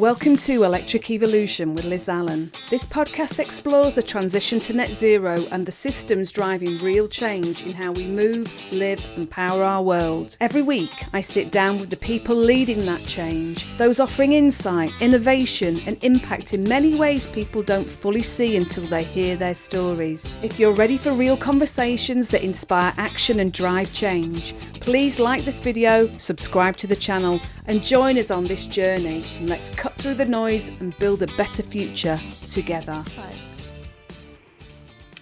Welcome to Electric Evolution with Liz Allan. This podcast explores the transition to net zero and the systems driving real change in how we move, live and power our world. Every week I sit down with the people leading that change, those offering insight, innovation and impact in many ways people don't fully see until they hear their stories. If you're ready for real conversations that inspire action and drive change, please like this video, subscribe to the channel and join us on this journey, and let's cut through the noise and build a better future together.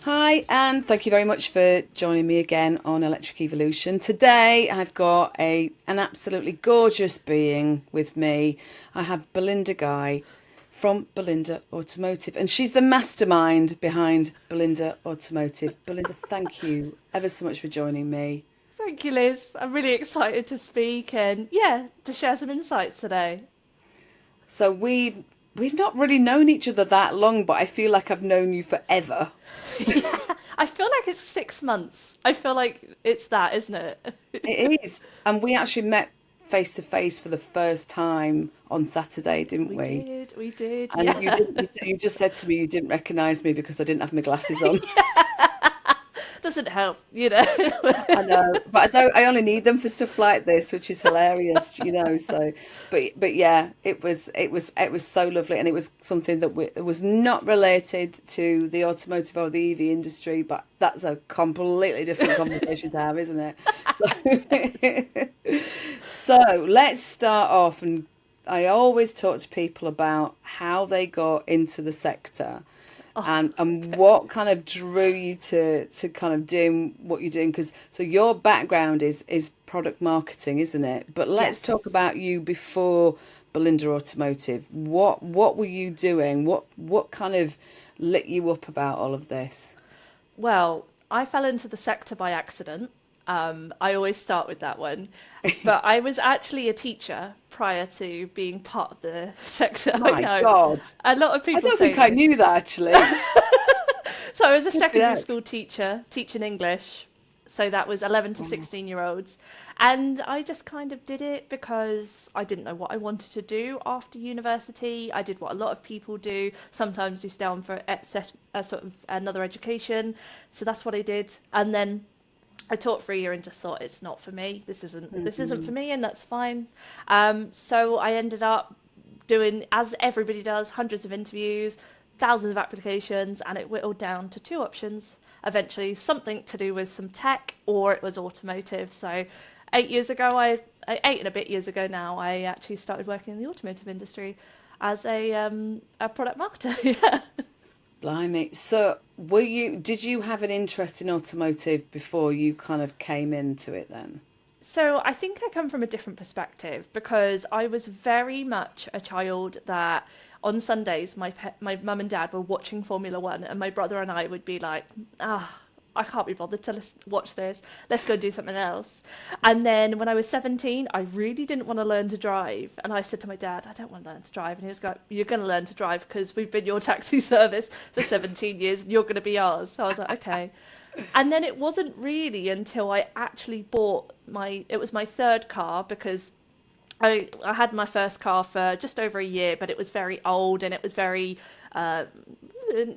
Hi, and thank you very much for joining me again on Electric Evolution. Today I've got an absolutely gorgeous being with me. I have Belinda Guy from Belinda Automotive, and she's the mastermind behind Belinda Automotive. Belinda, thank you ever so much for joining me. Thank you, Liz. I'm really excited to speak and to share some insights today. So we've not really known each other that long, but I feel like I've known you forever. Yeah, I feel like it's 6 months. I feel like it's that, isn't it? It is. And we actually met face to face for the first time on Saturday, didn't we? We did. And yeah. you just said to me you didn't recognise me because I didn't have my glasses on. Doesn't help, you know. I know, but I only need them for stuff like this, which is hilarious, you know. So, but yeah, it was so lovely, and it was something that it was not related to the automotive or the EV industry, but that's a completely different conversation to have, isn't it? So let's start off, and I always talk to people about how they got into the sector. And what kind of drew you to kind of doing what you're doing? Because so your background is product marketing, isn't it? But let's talk about you before Belinda Automotive. What were you doing? What kind of lit you up about all of this? Well, I fell into the sector by accident. I always start with that one. But I was actually a teacher prior to being part of the sector. My God. A lot of people I don't think I knew that, actually. So I was a secondary school teacher, teaching English. So that was 11 to 16-year-olds. And I just kind of did it because I didn't know what I wanted to do after university. I did what a lot of people do. Sometimes you stay on for a sort of another education. So that's what I did. And then I taught for a year and just thought, it's not for me. This isn't for me, and that's fine. So I ended up doing, as everybody does, hundreds of interviews, thousands of applications, and it whittled down to two options. Eventually, something to do with some tech, or it was automotive. So 8 years ago, 8 and a bit years ago now, I actually started working in the automotive industry as a product marketer. Yeah. Blimey. So did you have an interest in automotive before you kind of came into it then? So I think I come from a different perspective because I was very much a child that on Sundays my mum and dad were watching Formula One and my brother and I would be like, I can't be bothered to watch this. Let's go do something else. And then when I was 17, I really didn't want to learn to drive. And I said to my dad, I don't want to learn to drive. And he was like, you're going to learn to drive because we've been your taxi service for 17 years and you're going to be ours. So I was like, okay. And then it wasn't really until I actually bought it was my third car because I had my first car for just over a year, but it was very old and it was very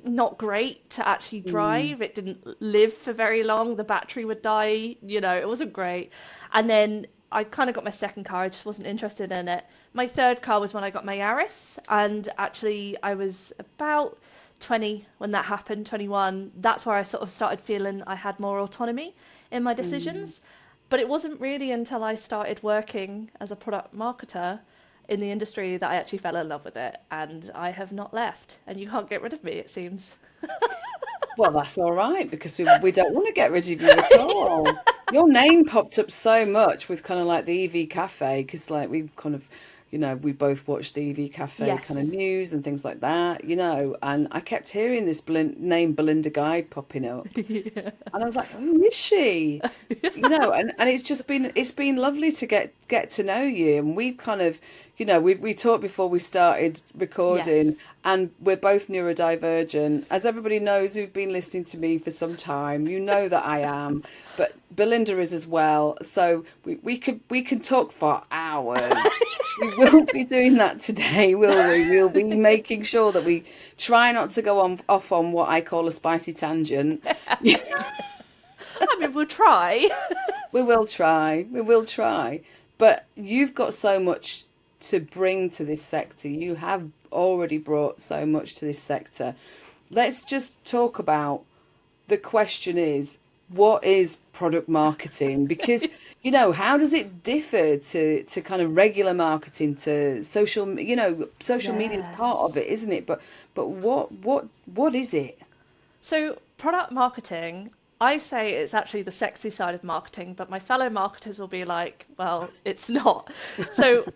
not great to actually drive. It didn't live for very long. The battery would die. It wasn't great. And then I kind of got my second car. I just wasn't interested in it. My third car was when I got my Yaris, and actually I was about 20 when that happened, 21. That's where I sort of started feeling I had more autonomy in my decisions. But it wasn't really until I started working as a product marketer in the industry that I actually fell in love with it, and I have not left, and you can't get rid of me, it seems. Well, that's all right, because we don't want to get rid of you at all. Your name popped up so much with kind of like the EV Cafe, because like we've kind of, we both watched the EV Cafe kind of news and things like that, and I kept hearing this name Belinda Guy popping up. Yeah. And I was like, who is she? And it's been lovely to get to know you, and we've kind of, we talked before we started recording, Yes. and we're both neurodivergent. As everybody knows who've been listening to me for some time, you know that I am, but Belinda is as well. So we can talk for hours. We won't be doing that today, will we? We'll be making sure that we try not to go on off on what I call a spicy tangent. I mean, we'll try. We will try. We will try. But you've got so much to bring to this sector. You have already brought so much to this sector. Let's just talk about the question is, what is product marketing? Because, how does it differ to kind of regular marketing, to social media is part of Yes. it, isn't it? But what is it? So, product marketing, I say it's actually the sexy side of marketing, but my fellow marketers will be like, well, it's not. So,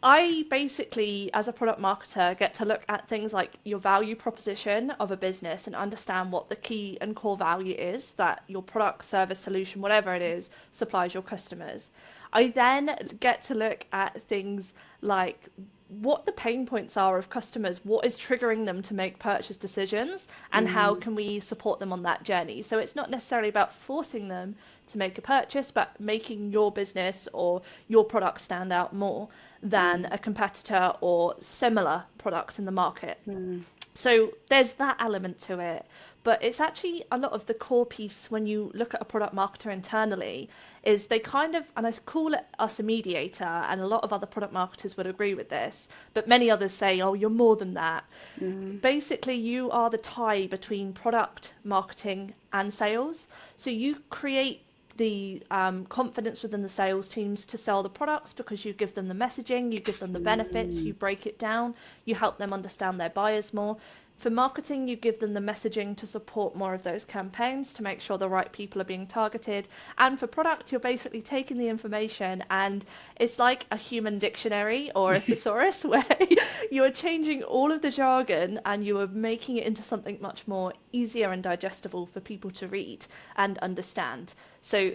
I basically, as a product marketer, get to look at things like your value proposition of a business and understand what the key and core value is that your product, service, solution, whatever it is, supplies your customers. I then get to look at things like what the pain points are of customers, what is triggering them to make purchase decisions, and how Mm, can we support them on that journey. So it's not necessarily about forcing them to make a purchase, but making your business or your product stand out more than mm, a competitor or similar products in the market. mm, So there's that element to it. But it's actually a lot of the core piece when you look at a product marketer internally is they kind of, and I call it us a mediator, and a lot of other product marketers would agree with this, but many others say, oh, you're more than that. mm, Basically, you are the tie between product marketing and sales. So you create the confidence within the sales teams to sell the products because you give them the messaging, you give them the benefits, you mm, break it down, you help them understand their buyers more. For marketing, you give them the messaging to support more of those campaigns to make sure the right people are being targeted. And for product, you're basically taking the information and it's like a human dictionary or a thesaurus where you are changing all of the jargon and you are making it into something much more easier and digestible for people to read and understand. So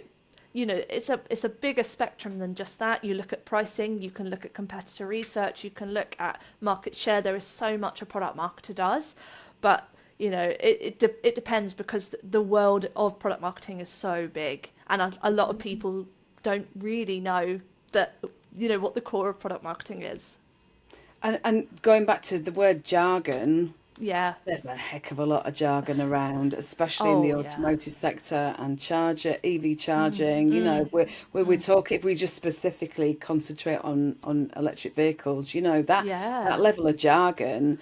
it's a bigger spectrum than just that. You look at pricing, you can look at competitor research, you can look at market share. There is so much a product marketer does, but it depends because the world of product marketing is so big, and a lot of people don't really know that what the core of product marketing is. and going back to the word jargon, Yeah. there's a heck of a lot of jargon around, especially in the Oh yeah. automotive sector and EV charging. If we talk, if we just specifically concentrate on electric vehicles, that Yeah. level of jargon,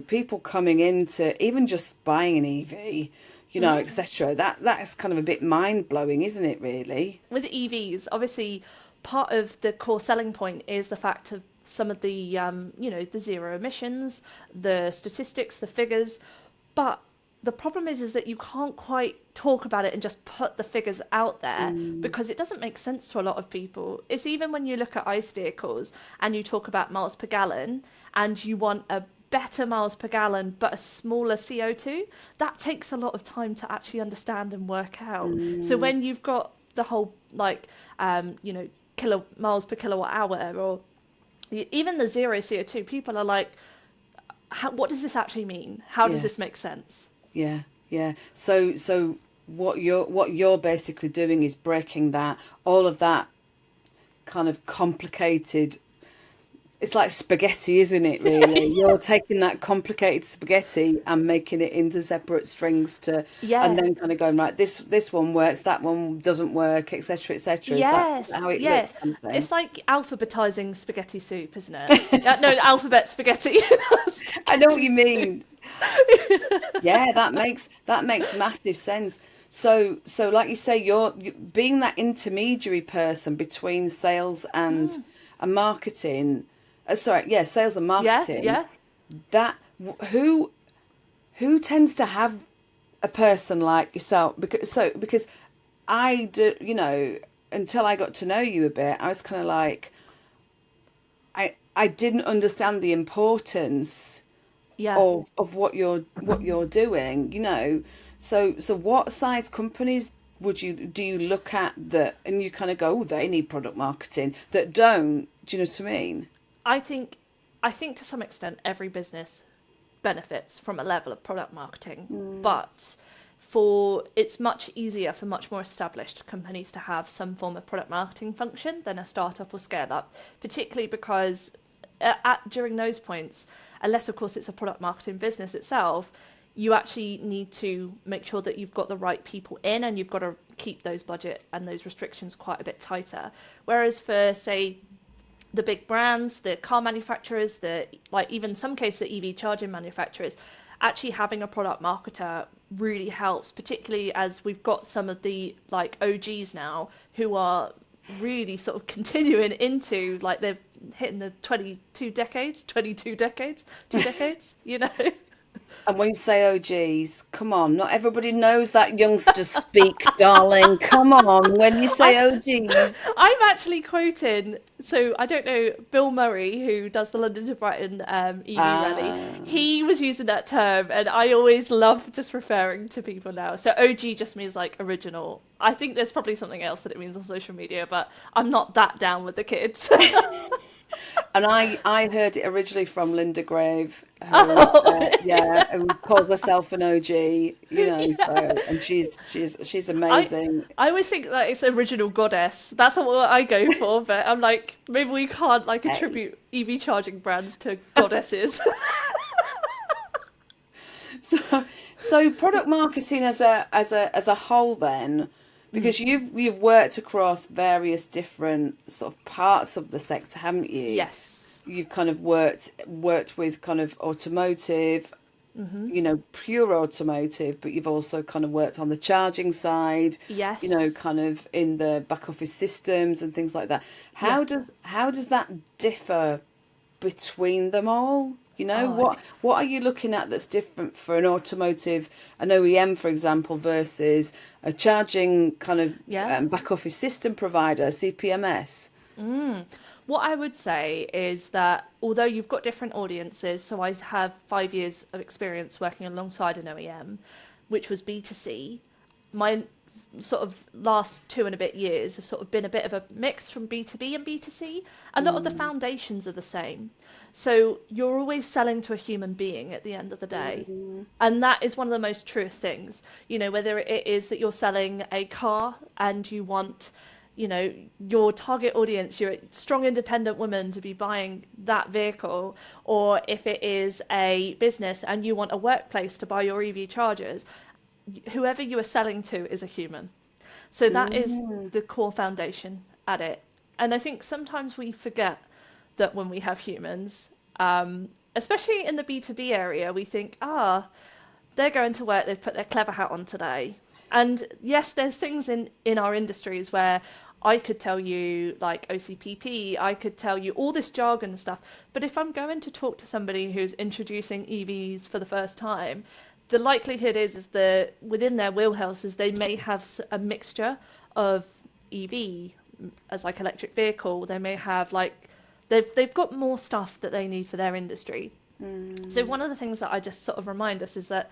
people coming into even just buying an EV, etc. That is kind of a bit mind blowing, isn't it? Really? With EVs, obviously, part of the core selling point is the fact of some of the, the zero emissions, the statistics, the figures. But the problem is that you can't quite talk about it and just put the figures out there Mm, because it doesn't make sense to a lot of people. It's even when you look at ICE vehicles and you talk about miles per gallon and you want a better miles per gallon but a smaller CO2, that takes a lot of time to actually understand and work out. So mm, when you've got the whole like kilo miles per kilowatt hour or even the zero CO2, people are like, what does this actually mean? How does yeah. this make sense? Yeah, yeah. So what you're basically doing is breaking that all of that kind of complicated. It's like spaghetti, isn't it, really? You're taking that complicated spaghetti and making it into separate strings and Yeah. then kind of going, right, this one works, that one doesn't work, etc., etc. Is that Yes. how it Yeah. looks, kind of thing? It's like alphabetizing spaghetti soup, isn't it? Yeah, no, alphabet spaghetti. I know what Spaghetti you soup. mean. Yeah, that makes massive sense. So like you say, being that intermediary person between sales and marketing. Sorry, yeah, sales and Yeah, marketing. yeah. That who tends to have a person like yourself? Because I do, until I got to know you a bit, I was kind of like I didn't understand the importance Yeah. of what you're doing, so what size companies do you look at that and you kind of go, oh, they need product marketing, that don't, do you know what I mean? I think I think to some extent every business benefits from a level of product marketing, but for it's much easier for much more established companies to have some form of product marketing function than a startup or scale up, particularly because during those points, unless of course it's a product marketing business itself, you actually need to make sure that you've got the right people in, and you've got to keep those budget and those restrictions quite a bit tighter. Whereas for, say, the big brands, the car manufacturers, the like even some cases the EV charging manufacturers, actually having a product marketer really helps, particularly as we've got some of the like OGs now who are really sort of continuing into like they're hitting the 22 decades, 2 decades, you know. And when you say "oh geez," come on, not everybody knows that youngster speak, darling. Come on, when you I say "oh geez." I'm actually quoting, so I don't know, Bill Murray, who does the London to Brighton EV rally. Ah, He was using that term, and I always love just referring to people now. So OG just means like original. I think there's probably something else that it means on social media, but I'm not that down with the kids. and I heard it originally from Linda Grave, who Oh, yeah, who calls herself an OG, yeah. so and she's I amazing. I always think that it's original goddess. That's what I go for, but I'm like, maybe we can't like Hey. attribute EV charging brands to goddesses. So, so product marketing as a whole then, Mm. because you've worked across various different sort of parts of the sector, haven't you? Yes. You've kind of worked with kind of automotive, pure automotive, but you've also kind of worked on the charging side, Yes. kind of in the back office systems and things like that. Yeah. How does that differ between them all? Oh, What are you looking at that's different for an OEM, for example, versus a charging kind of yeah. back office system provider, CPMS? Mm. What I would say is that although you've got different audiences, so I have 5 years of experience working alongside an OEM, which was B2C. My sort of last 2 and a bit years have sort of been a bit of a mix from B2B and B2C. A lot of the Mm, foundations are the same. So you're always selling to a human being at the end of the day. mm, And that is one of the most truest things. Whether it is that you're selling a car and you want, your target audience, you're a strong independent woman to be buying that vehicle, or if it is a business and you want a workplace to buy your EV chargers, whoever you are selling to is a human. So that is mm. the core foundation at it. And I think sometimes we forget that when we have humans, especially in the B2B area, we think, they're going to work, they've put their clever hat on today. And yes, there's things in our industries where I could tell you like OCPP, I could tell you all this jargon stuff, but if I'm going to talk to somebody who's introducing EVs for the first time, the likelihood is that within their wheelhouses they may have a mixture of EV as like electric vehicle. They may have like they've got more stuff that they need for their industry. So one of the things that I just sort of remind us is that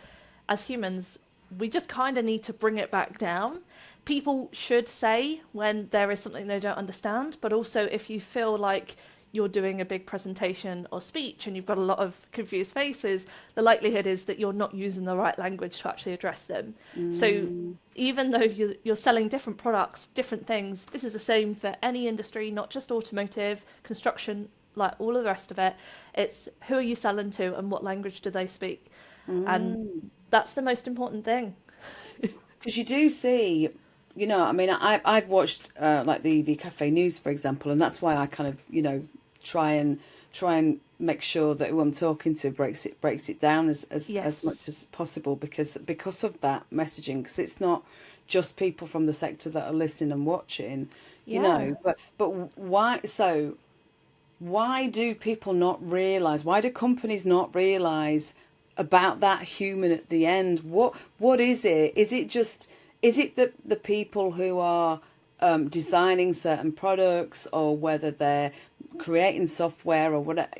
as humans, we just kind of need to bring it back down. People should say when there is something they don't understand, but also if you feel like you're doing a big presentation or speech and you've got a lot of confused faces, the likelihood is that you're not using the right language to actually address them. So Mm. even though you're selling different products, different things, this is the same for any industry, not just automotive, construction, like all of the rest of it. It's who are you selling to and what language do they speak? And Mm. that's the most important thing. Because you do see, I mean, I've watched like the EV Cafe News, for example, and that's why I kind of, try and make sure that who I'm talking to breaks it down as much Yes. as possible because of that messaging, because it's not just people from the sector that are listening and watching, Yeah. but why do people not realize? Why do companies not realize about that human at the end? What is it? Is it the people who are designing certain products, or whether they're creating software or whatever?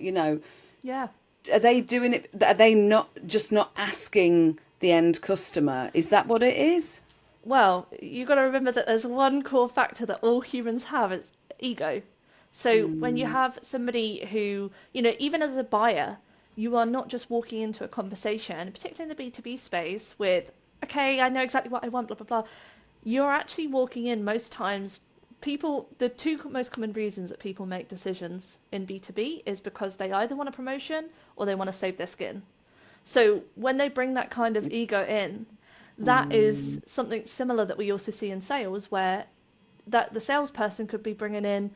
Yeah. Are they doing it? Are they not asking the end customer? Is that what it is? Well, you've got to remember that there's one core factor that all humans have, it's ego. So when you have somebody who, even as a buyer, you are not just walking into a conversation, particularly in the B2B space, with, okay, I know exactly what I want, blah, blah, blah. You're actually walking in most times. The two most common reasons that people make decisions in B2B is because they either want a promotion or they want to save their skin. So when they bring that kind of ego in, that is something similar that we also see in sales, where that the salesperson could be bringing in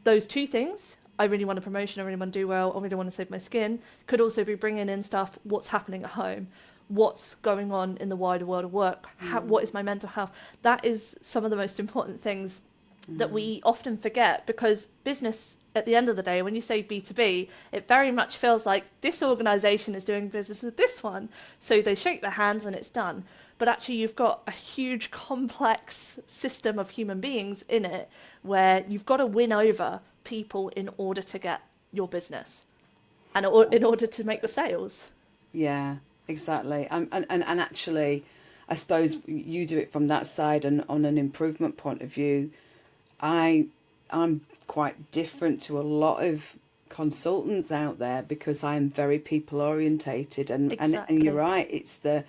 those two things. I really want a promotion, I really want to do well, I really want to save my skin. Could also be bringing in stuff, what's happening at home, what's going on in the wider world of work, what is my mental health. That is some of the most important things that we often forget, because business, at the end of the day, when you say B2B, it very much feels like this organization is doing business with this one. So they shake their hands and it's done. But actually, you've got a huge complex system of human beings in it, where you've got to win over people in order to get your business and in order to make the sales. Yeah, exactly. And actually, I suppose you do it from that side, and on an improvement point of view, I'm quite different to a lot of consultants out there, because I'm very people orientated, and you're Exactly. right, it's the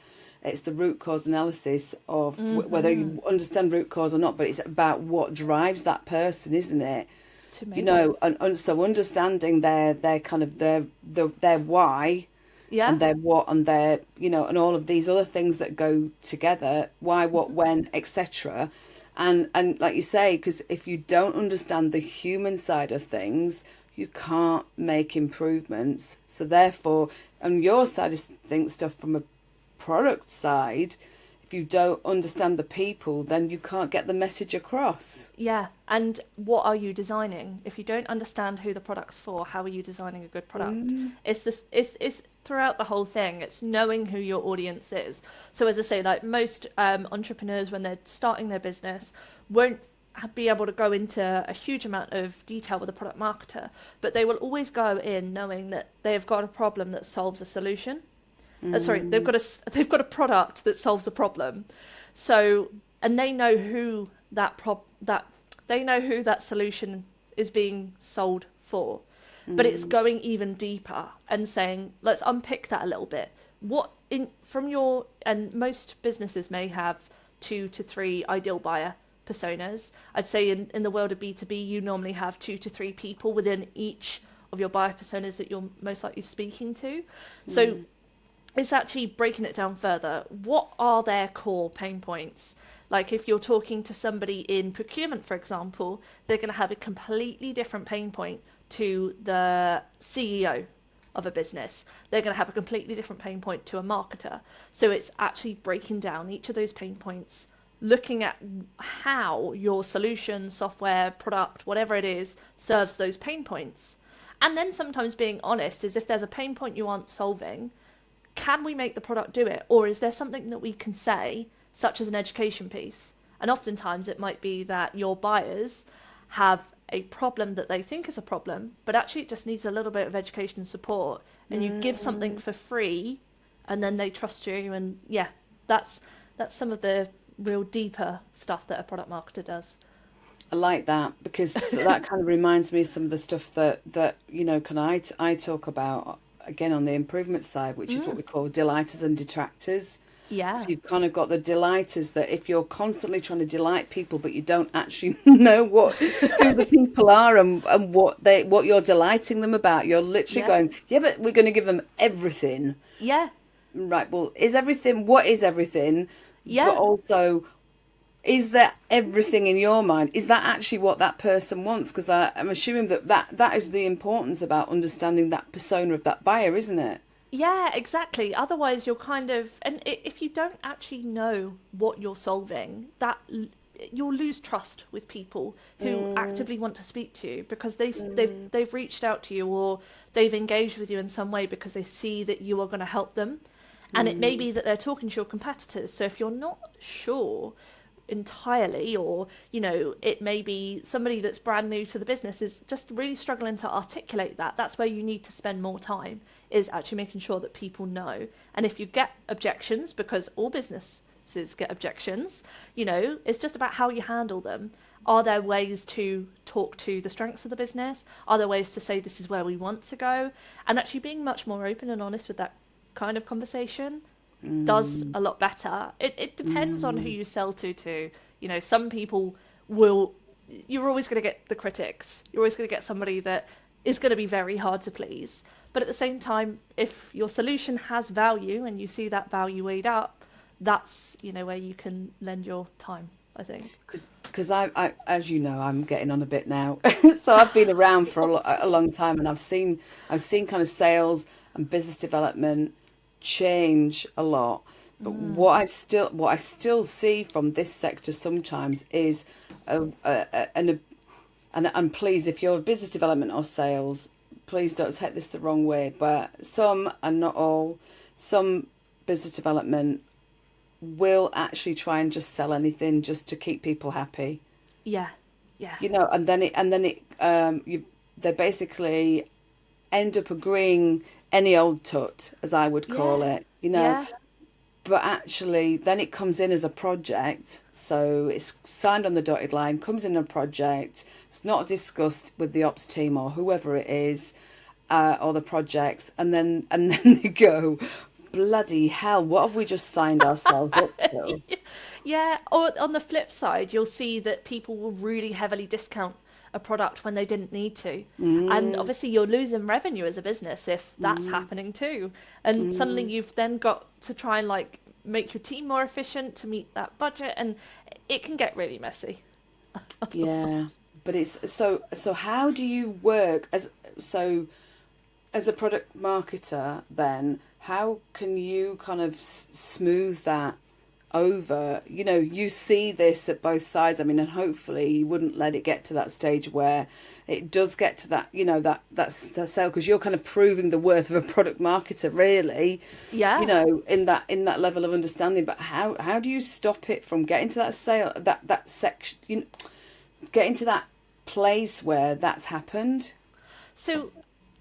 root cause analysis of whether you understand root cause or not, but it's about what drives that person, isn't it? To make it. And so understanding their kind of their why Yeah. and their what and their, and all of these other things that go together, why, what, when, etc. And like you say, because if you don't understand the human side of things, you can't make improvements. So therefore, on your side of things, stuff from a product side, if you don't understand the people, then you can't get the message across. Yeah, and what are you designing? If you don't understand who the product's for, how are you designing a good product? It's throughout the whole thing. It's knowing who your audience is. So as I say, like most entrepreneurs, when they're starting their business, won't be able to go into a huge amount of detail with a product marketer, but they will always go in knowing that they've got a problem that solves a solution. Sorry, they've got a product that solves a problem. So, and they know who that solution is being sold for. But it's going even deeper and saying, let's unpick that a little bit. And most businesses may have 2 to 3 ideal buyer personas. I'd say in the world of B2B, you normally have 2 to 3 people within each of your buyer personas that you're most likely speaking to. So it's actually breaking it down further. What are their core pain points? Like if you're talking to somebody in procurement, for example, they're going to have a completely different pain point to the CEO of a business. They're going to have a completely different pain point to a marketer. So it's actually breaking down each of those pain points, looking at how your solution, software, product, whatever it is, serves those pain points. And then sometimes being honest is, if there's a pain point you aren't solving, can we make the product do it? Or is there something that we can say, such as an education piece? And oftentimes it might be that your buyers have a problem that they think is a problem, but actually it just needs a little bit of education and support. And you give something for free, and then they trust you. And yeah, that's some of the real deeper stuff that a product marketer does. I like that, because that kind of reminds me of some of the stuff that I talk about again on the improvement side, which is what we call delighters and detractors. Yeah. So you've kind of got the delighters, that if you're constantly trying to delight people, but you don't actually know who the people are and what you're delighting them about, you're literally Yeah. going, yeah, but we're going to give them everything. Yeah. Right, well, what is everything? But Yeah. also, is that everything in your mind? Is that actually what that person wants? Because I'm assuming that is the importance about understanding that persona of that buyer, isn't it? Yeah, exactly. Otherwise, you're kind of, and if you don't actually know what you're solving, you'll lose trust with people who actively want to speak to you, because they've reached out to you, or they've engaged with you in some way because they see that you are going to help them. And it may be that they're talking to your competitors. So if you're not sure entirely, or it may be somebody that's brand new to the business is just really struggling to articulate that's where you need to spend more time, is actually making sure that people know. And if you get objections, because all businesses get objections, it's just about how you handle them. Are there ways to talk to the strengths of the business? Are there ways to say this is where we want to go? And actually being much more open and honest with that kind of conversation does Mm, a lot better. It depends on who mm, you sell to too. You know, some people will, you're always going to get the critics. You're always going to get somebody that is going to be very hard to please. But at the same time, if your solution has value and you see that value weighed up, that's, you know, where you can lend your time, I think. because as you know, I'm getting on a bit now. So I've been around for a long time, and I've seen kind of sales and business development change a lot. But Mm, what I still see from this sector sometimes is and please, if you're business development or sales, please don't take this the wrong way, but some and not all, some business development will actually try and just sell anything just to keep people happy, yeah, yeah, you they basically end up agreeing any old tut, as I would call yeah, it. yeah, But actually, then it comes in as a project. So it's signed on the dotted line, comes in a project. It's not discussed with the ops team or whoever it is, or the projects. And then they go, bloody hell, what have we just signed ourselves up to? yeah. Or on the flip side, you'll see that people will really heavily discount a product when they didn't need to. And Mm, obviously, you're losing revenue as a business if that's mm, happening too. And suddenly mm. you've then got to try and like make your team more efficient to meet that budget, and it can get really messy. Yeah. But it's so how do you work so as a product marketer then, how can you kind of smooth that over? You see this at both sides. I mean, and hopefully you wouldn't let it get to that stage where it does get to that, that's that sale, because you're kind of proving the worth of a product marketer, really, Yeah. in that level of understanding. But how do you stop it from getting to that sale, that section, getting to that place where that's happened? So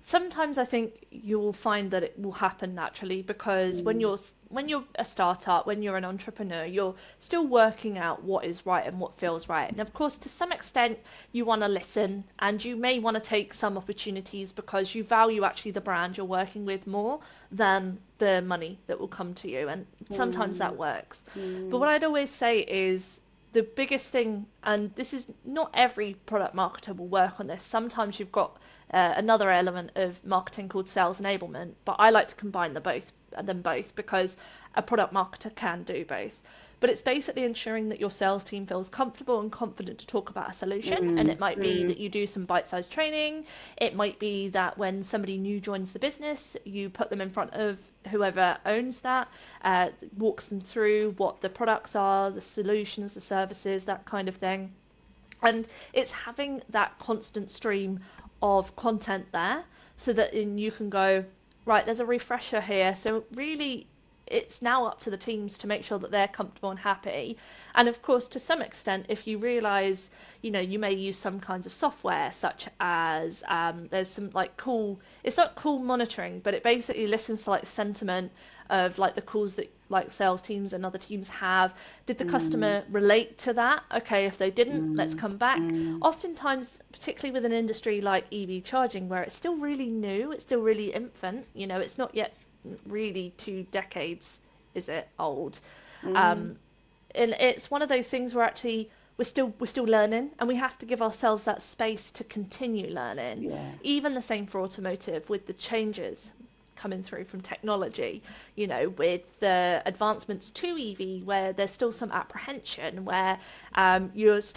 sometimes I think you'll find that it will happen naturally because when you're a startup, when you're an entrepreneur, you're still working out what is right and what feels right. And of course, to some extent, you want to listen and you may want to take some opportunities because you value actually the brand you're working with more than the money that will come to you. And sometimes that Mm, works. But what mm, I'd always say is the biggest thing, and this is not every product marketer will work on this. Sometimes you've got another element of marketing called sales enablement, but I like to combine them both because a product marketer can do both. But it's basically ensuring that your sales team feels comfortable and confident to talk about a solution. And mm, it might be mm, that you do some bite-sized training. It might be that when somebody new joins the business, you put them in front of whoever owns that, walks them through what the products are, the solutions, the services, that kind of thing. And it's having that constant stream of content there so that you can go, right, there's a refresher here. So really, it's now up to the teams to make sure that they're comfortable and happy. And of course, to some extent, if you realize, you may use some kinds of software, such as there's some like cool, it's not cool monitoring, but it basically listens to like sentiment of like the calls that like sales teams and other teams have. Did the mm, customer relate to that? Okay, if they didn't, let's mm, come back. mm. Oftentimes, particularly with an industry like EV charging, where it's still really new, it's still really infant, it's not yet really 2 decades, is it, old? Mm, Um, and it's one of those things where actually we're still learning, and we have to give ourselves that space to continue learning. yeah. Even the same for automotive with the changes coming through from technology, with the advancements to EV, where there's still some apprehension, where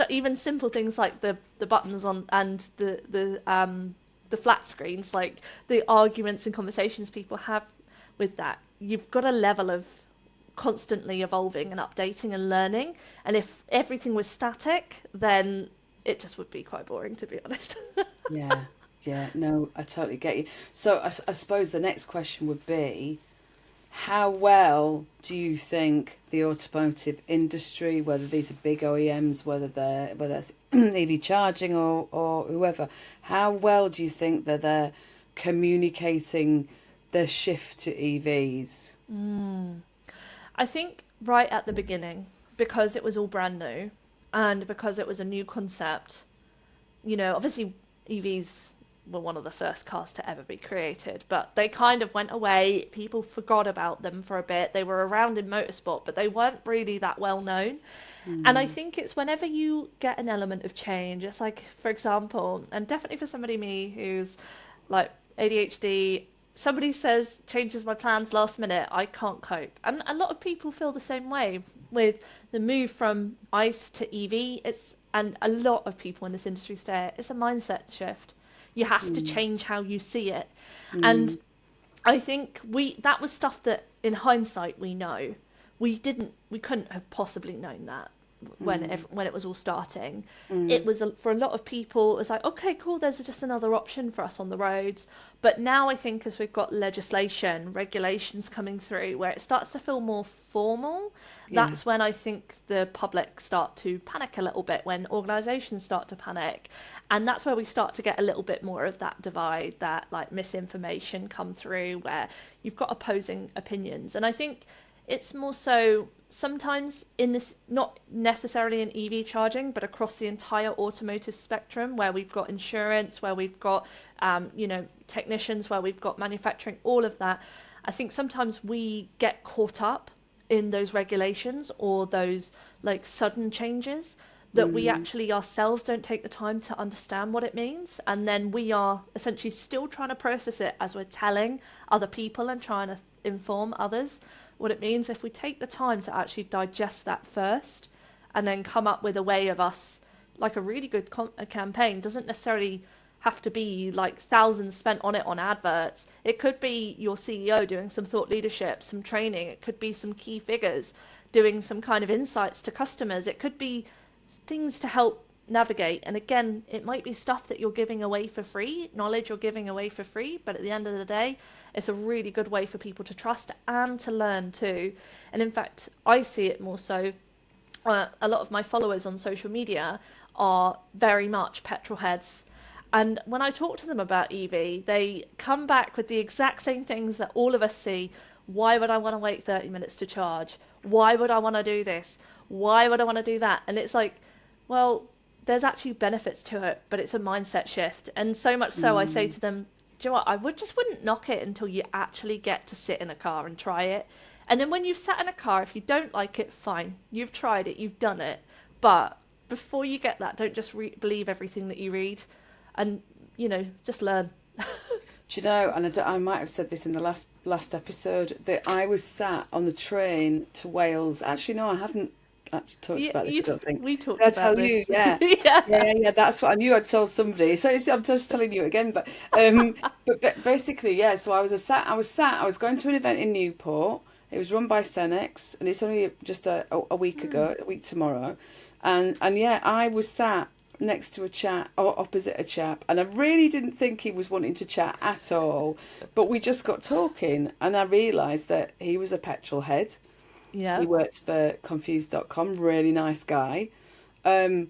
even simple things like the buttons on and the flat screens, like the arguments and conversations people have with that, you've got a level of constantly evolving and updating and learning. And if everything was static, then it just would be quite boring, to be honest. Yeah, yeah, no, I totally get you. So I suppose the next question would be, how well do you think the automotive industry, whether these are big OEMs, whether it's EV charging or whoever, how well do you think that they're communicating the shift to EVs? I think right at the beginning, because it was all brand new, and because it was a new concept, obviously EVs were one of the first cars to ever be created, but they kind of went away. People forgot about them for a bit. They were around in motorsport, but they weren't really that well known. And I Mm. think it's whenever you get an element of change, it's like, for example, and definitely for somebody me who's like ADHD, somebody says changes my plans last minute, I can't cope. And a lot of people feel the same way with the move from ICE to EV. And a lot of people in this industry say it's a mindset shift. You have to Mm. change how you see it. And Mm. I think that was stuff that in hindsight we know. We couldn't have possibly known that Mm. when it was all starting. It Mm. was for a lot of people, it was like, okay, cool, there's just another option for us on the roads. But now I think as we've got legislation, regulations coming through where it starts to feel more formal, Yeah. that's when I think the public start to panic a little bit, when organisations start to panic. And that's where we start to get a little bit more of that divide, that like misinformation come through where you've got opposing opinions. And I think it's more so sometimes in this, not necessarily in EV charging, but across the entire automotive spectrum, where we've got insurance, where we've got, technicians, where we've got manufacturing, all of that. I think sometimes we get caught up in those regulations or those like sudden changes that we Mm. actually ourselves don't take the time to understand what it means. And then we are essentially still trying to process it as we're telling other people and trying to inform others what it means. If we take the time to actually digest that first and then come up with a way of us, like a really good a campaign doesn't necessarily have to be like thousands spent on it on adverts. It could be your CEO doing some thought leadership, some training. It could be some key figures doing some kind of insights to customers. It could be things to help navigate. And again, it might be stuff that you're giving away for free, knowledge you're giving away for free, but at the end of the day, it's a really good way for people to trust and to learn too. And in fact, I see it more so. A lot of my followers on social media are very much petrol heads. And when I talk to them about EV, they come back with the exact same things that all of us see. Why would I want to wait 30 minutes to charge? Why would I want to do this? Why would I want to do that? And it's like, well, there's actually benefits to it, but it's a mindset shift. And so much so, I say Mm. to them, do you know what? I wouldn't knock it until you actually get to sit in a car and try it. And then when you've sat in a car, if you don't like it, fine. You've tried it, you've done it. But before you get that, don't just believe everything that you read, and just learn. Do you know, and I might have said this in the last episode, that I was sat on the train to Wales. Actually, no, I haven't actually talked Yeah, about this, I don't think. we Did talked I about tell you? this. Yeah. Yeah, Yeah. yeah, yeah, that's what I knew I'd told somebody. So I'm just telling you again. But basically, yeah. So I was going to an event in Newport. It was run by Cenex, and it's only just a week Mm. ago, a week tomorrow, and yeah, I was sat next to a chap or opposite a chap, and I really didn't think he was wanting to chat at all, but we just got talking, and I realised that he was a petrol head. He Yeah. worked for confused.com, really nice guy. Um,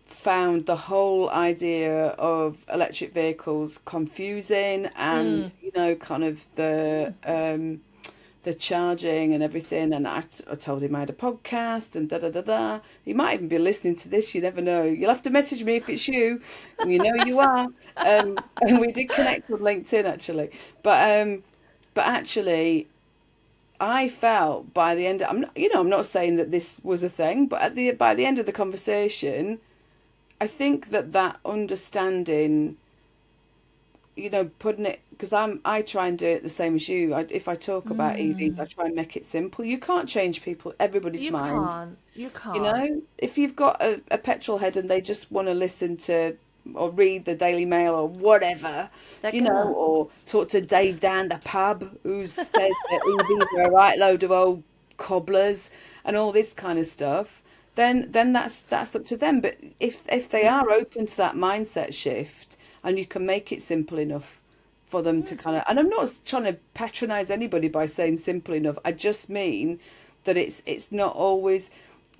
Found the whole idea of electric vehicles confusing, Mm. and kind of the charging and everything. And I told him I had a podcast and da da da da. He might even be listening to this. You never know. You'll have to message me if it's you, and you know you are. And we did connect on LinkedIn actually, but actually, I felt by the end. I'm not saying that this was a thing, but by the end of the conversation, I think that understanding, putting it, because I try and do it the same as you. If I talk about EVs, I Mm. try and make it simple. You can't change everybody's You minds. can't. You can't. If you've got a petrol head and they just want to listen to or read the Daily Mail or whatever, They're gonna. or talk to Dave down the pub who says that EVs are a right load of old cobblers and all this kind of stuff, then that's up to them. But if they Yeah. are open to that mindset shift and you can make it simple enough for them to kind of, and I'm not trying to patronize anybody by saying simple enough. I just mean that it's not always,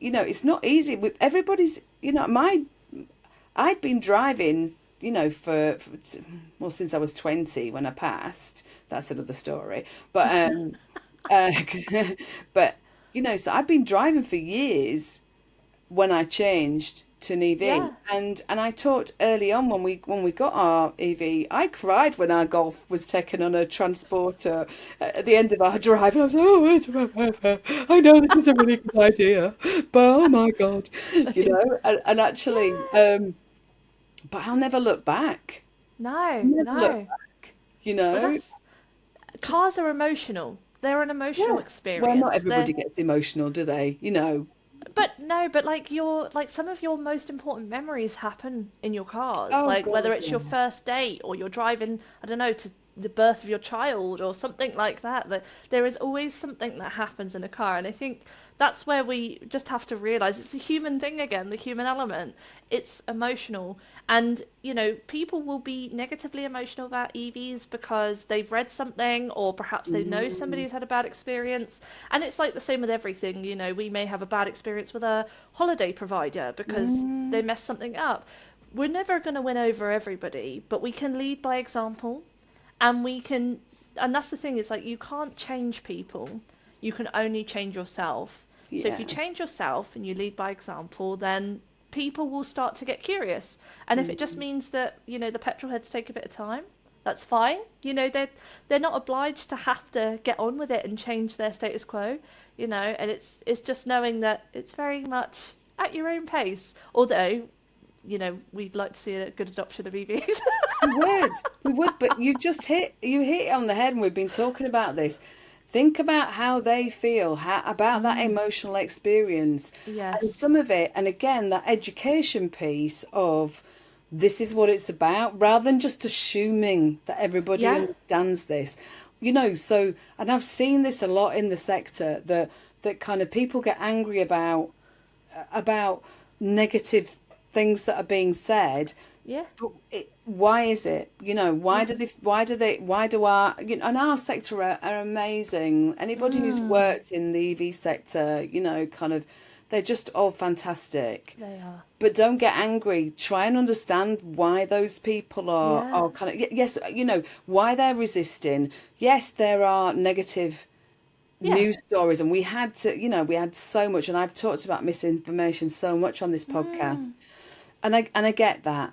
it's not easy with everybody's, my I'd been driving, well, since I was 20 when I passed. That's another story. Uh, but so I'd been driving for years, when I changed to an EV. Yeah. And I talked early on when we got our EV. I cried when our Golf was taken on a transporter at the end of our drive. And I was like, I know this is a really good idea, but oh my God, and actually, Yeah. but I'll never look back. No, Never look no. back, Well, that's just, cars are emotional. They're an emotional yeah. Well, not experience. They're everybody gets emotional, do they? But no, but like some of your most important memories happen in your cars. Oh Like whether God, it's yeah. your first date or you're driving, I don't know, to the birth of your child or something like that. That there is always something that happens in a car, and I think that's where we just have to realize it's a human thing again, the human element. It's emotional, and people will be negatively emotional about EVs because they've read something or perhaps they know somebody Mm, who's had a bad experience. And it's like the same with everything. We may have a bad experience with a holiday provider because they mm, messed something up. We're never going to win over everybody, but we can lead by example, and we can, and that's the thing, is like you can't change people. You can only change yourself. So if you yeah. change yourself and you lead by example, then people will start to get curious. And if it just Mm, means that, the petrol heads take a bit of time, that's fine. They're not obliged to have to get on with it and change their status quo, and it's just knowing that it's very much at your own pace. Although, we'd like to see a good adoption of EVs. we would, but you hit it on the head, and we've been talking about this. Think about how they feel, about that Mm, emotional experience, and yes. some of it, and again, that education piece of this is what it's about, rather than just assuming that everybody Yeah. understands this. So, and I've seen this a lot in the sector that kind of people get angry about negative things that are being said. Yeah. But why is it? Why Yeah. do they? Why do our? And our sector are amazing. Anybody who's Mm, worked in the EV sector, kind of, they're just all fantastic. they are. But don't get angry. Try and understand why those people Yeah. are kind of, yes, why they're resisting. Yes, there are negative Yeah. news stories, and we had so much, and I've talked about misinformation so much on this podcast, Mm, and I get that,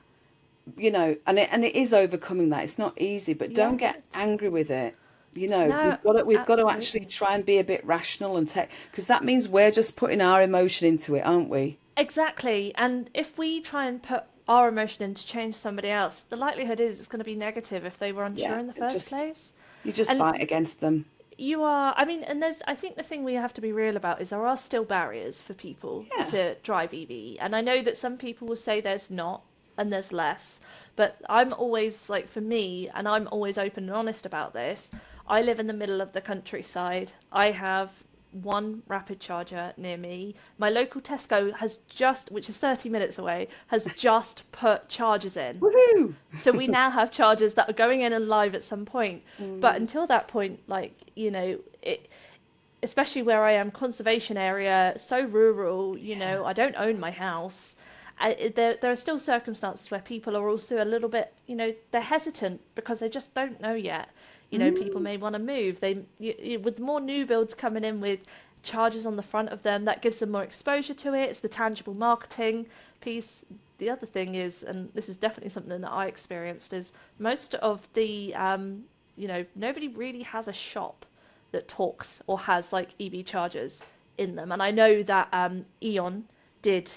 and it is overcoming that. It's not easy, but yeah. don't get angry with it. No, We've got to actually absolutely. try and be a bit rational and take, because that means we're just putting our emotion into it, aren't we? Exactly. And if we try and put our emotion in to change somebody else, the likelihood is it's going to be negative if they were unsure Yeah, in the it first just place. you just And fight against them. I mean, and I think the thing we have to be real about is there are still barriers for people Yeah. to drive EV. And I know that some people will say there's not and there's less, but I'm always like, for me, and I'm always open and honest about this, I live in the middle of the countryside. I have one rapid charger near me. My local Tesco has just, which is 30 minutes away, has just put chargers in. Woohoo! So we now have chargers that are going in and live at some point. But Mm, until that point, like, especially where I am, conservation area, so rural, yeah. I don't own my house. There are still circumstances where people are also a little bit, they're hesitant because they just don't know yet. People Mm, may want to move. With more new builds coming in with charges on the front of them, that gives them more exposure to it. It's the tangible marketing piece. The other thing is, and this is definitely something that I experienced, is most of the, nobody really has a shop that talks or has like EV chargers in them. And I know that Eon did,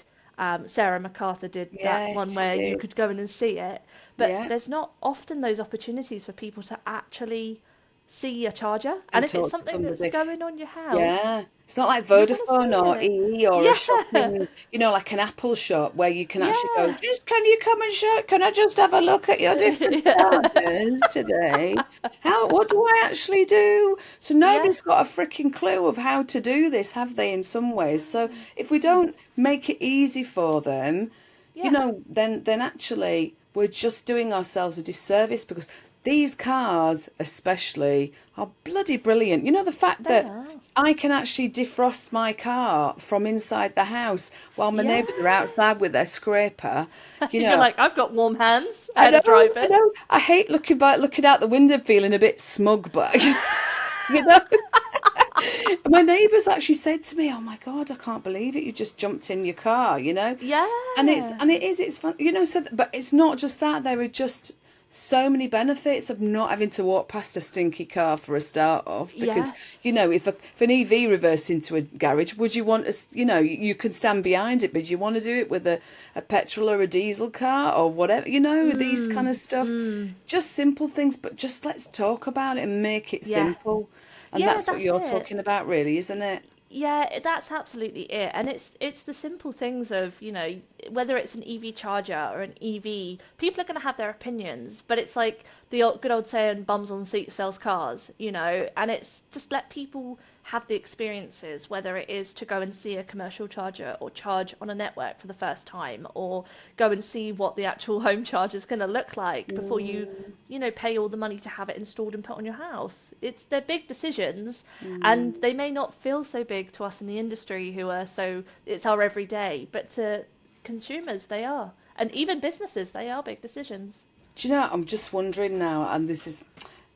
Sarah MacArthur did that yes, one she where you did. could go in and see it, but Yeah. there's not often those opportunities for people to actually see a charger. And And if it's talk to something that's somebody. going on your house, Yeah. It's not like you want to Vodafone see or it. EE or a Yeah, shopping, like an Apple shop where you can actually go, yeah, just can you come and show, can I just have a look at your different yeah, chargers today? What do I actually do? So yeah, nobody's got a freaking clue of how to do this, have they, in some ways? So if we don't make it easy for them, yeah. then actually we're just doing ourselves a disservice, because these cars especially are bloody brilliant. The fact They that are. I can actually defrost my car from inside the house while my Yeah. neighbours are outside with their scraper. You You're know, like, I've got warm hands I ahead know, of I driving. know. I hate looking out the window feeling a bit smug, but you know. My neighbours actually said to me, "Oh my God, I can't believe it! You just jumped in your car," you know. Yeah. It's fun, you know. So, but it's not just that. There are just so many benefits of not having to walk past a stinky car for a start off. Because Yeah. you know, if an EV reversed into a garage, would you want to? You know, you can stand behind it, but do you want to do it with a petrol or a diesel car or whatever? You know, these kind Mm, of stuff. mm, Just simple things, but just let's talk about it and make it yeah. simple. And Yeah, that's what that's you're it. talking about, really, isn't it? Yeah, that's absolutely it. And it's the simple things of, whether it's an EV charger or an EV, people are going to have their opinions, but it's like the good old saying, bums on seats sells cars, and it's just let people have the experiences, whether it is to go and see a commercial charger or charge on a network for the first time, or go and see what the actual home charger is going to look like before you, Mm, pay all the money to have it installed and put on your house. They're big decisions, and mm. they may not feel so big to us in the industry who are so it's our everyday, but to consumers they are, and even businesses they are big decisions. Do you know, I'm just wondering now, and this is,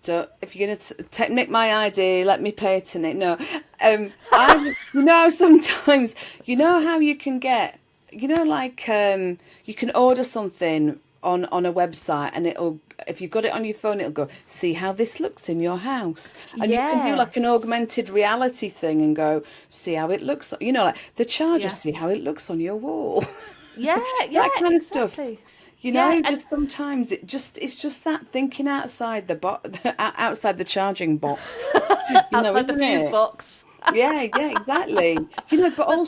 if you're going to nick my idea, let me patent it. No, sometimes, you know how you can get, like, you can order something on a website and if you've got it on your phone, it'll go, see how this looks in your house. And you can do like an Yes. augmented reality thing and go, see how it looks, like the charger, Yeah. see how it looks on your wall. Yeah, yeah, That kind of stuff. exactly. You Yeah, know, and just sometimes it's just that thinking outside outside the charging box, outside the isn't fuse it? box. Yeah, yeah, exactly. But But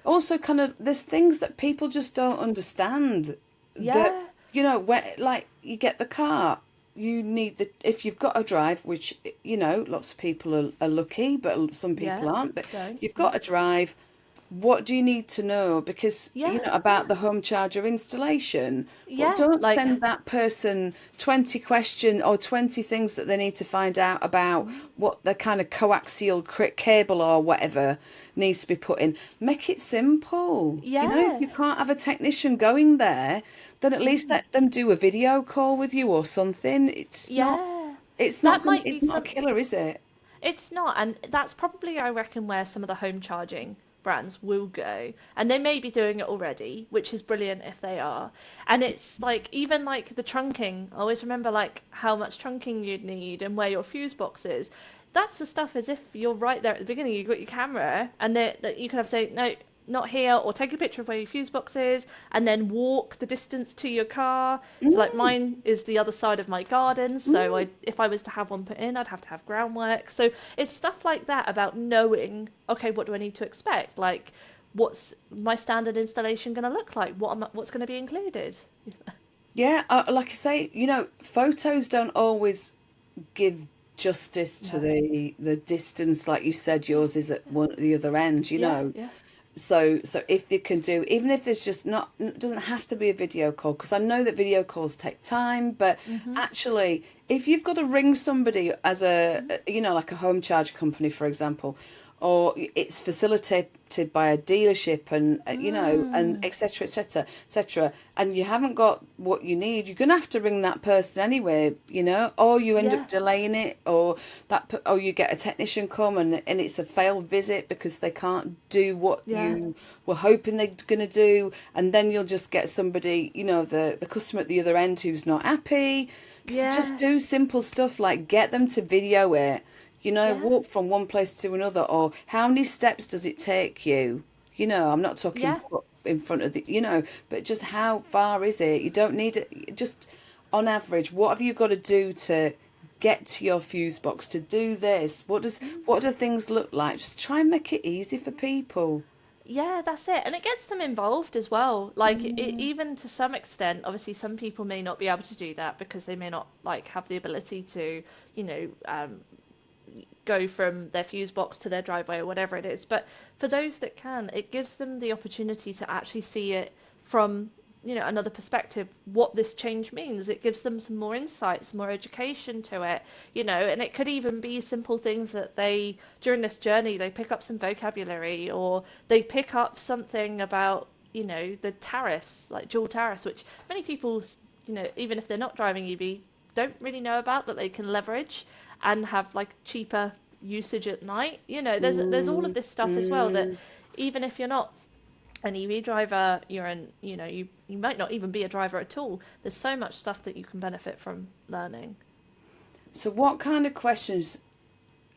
also kind of there's things that people just don't understand that, yeah, where like you get the car, you need if you've got a drive, which, lots of people are lucky, but some yeah, people aren't, but don't. you've Yeah. got a drive. What do you need to know? Because, Yeah, about yeah. the home charger installation. But Yeah, don't like send that person 20 question or 20 things that they need to find out about what the kind of coaxial cable or whatever needs to be put in. Make it simple. If yeah. you can't have a technician going there, then at least Mm, let them do a video call with you or something. yeah. That might be It's not a something. killer, is it? It's not, and that's probably, I reckon, where some of the home charging brands will go. And they may be doing it already, which is brilliant if they are. And it's like, even like the trunking, I always remember like how much trunking you'd need and where your fuse box is. That's the stuff as if you're right there at the beginning, you've got your camera, and that you can have say, no, not here, or take a picture of where your fuse box is, and then walk the distance to your car. So like Mm, mine is the other side of my garden, so mm. if I was to have one put in, I'd have to have groundwork. So it's stuff like that about knowing, okay, what do I need to expect? Like, what's my standard installation going to look like? What's going to be included? Yeah, like I say, photos don't always give justice to No. the distance. Like you said, yours is at the other end. Yeah, yeah. So if you can do, even if there's just not, it doesn't have to be a video call, because I know that video calls take time, but Mhm. actually, if you've got to ring somebody as like a home charge company, for example, or it's facilitated by a dealership and, and Mm. etc etc etc, and you haven't got what you need, you're gonna have to ring that person anyway, or you end Yeah, up delaying it, or or you get a technician come and it's a failed visit because they can't do what yeah, you were hoping they're gonna do, and then you'll just get somebody, the customer at the other end who's not happy. Just yeah, do simple stuff like get them to video it, yeah, walk from one place to another, or how many steps does it take you? I'm not talking yeah. in front of but just how far is it? You don't need it. Just on average, what have you got to do to get to your fuse box to do this? What do things look like? Just try and make it easy for people. Yeah, that's it. And it gets them involved as well. Like Mm, even to some extent, obviously some people may not be able to do that because they may not like have the ability to, you know, um, go from their fuse box to their driveway or whatever it is. But for those that can, it gives them the opportunity to actually see it from, another perspective, what this change means. It gives them some more insights, more education to it, and it could even be simple things that they, during this journey, they pick up some vocabulary or they pick up something about, the tariffs, like dual tariffs, which many people, even if they're not driving EV, don't really know about that they can leverage and have like cheaper usage at night. There's all of this stuff as well that even if you're not an EV driver, you might not even be a driver at all. There's so much stuff that you can benefit from learning. So what kind of questions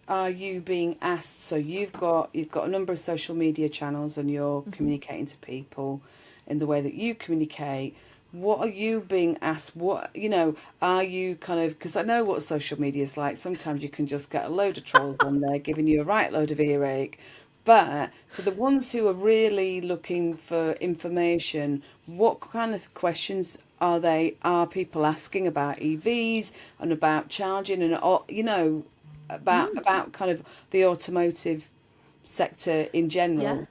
are you being asked? So you've got a number of social media channels and you're communicating to people in the way that you communicate. What are you being asked? Are you kind of, because I know what social media is like. Sometimes you can just get a load of trolls on there giving you a right load of earache. But for the ones who are really looking for information, what kind of questions are people asking about EVs and about charging and about kind of the automotive sector in Yeah. general?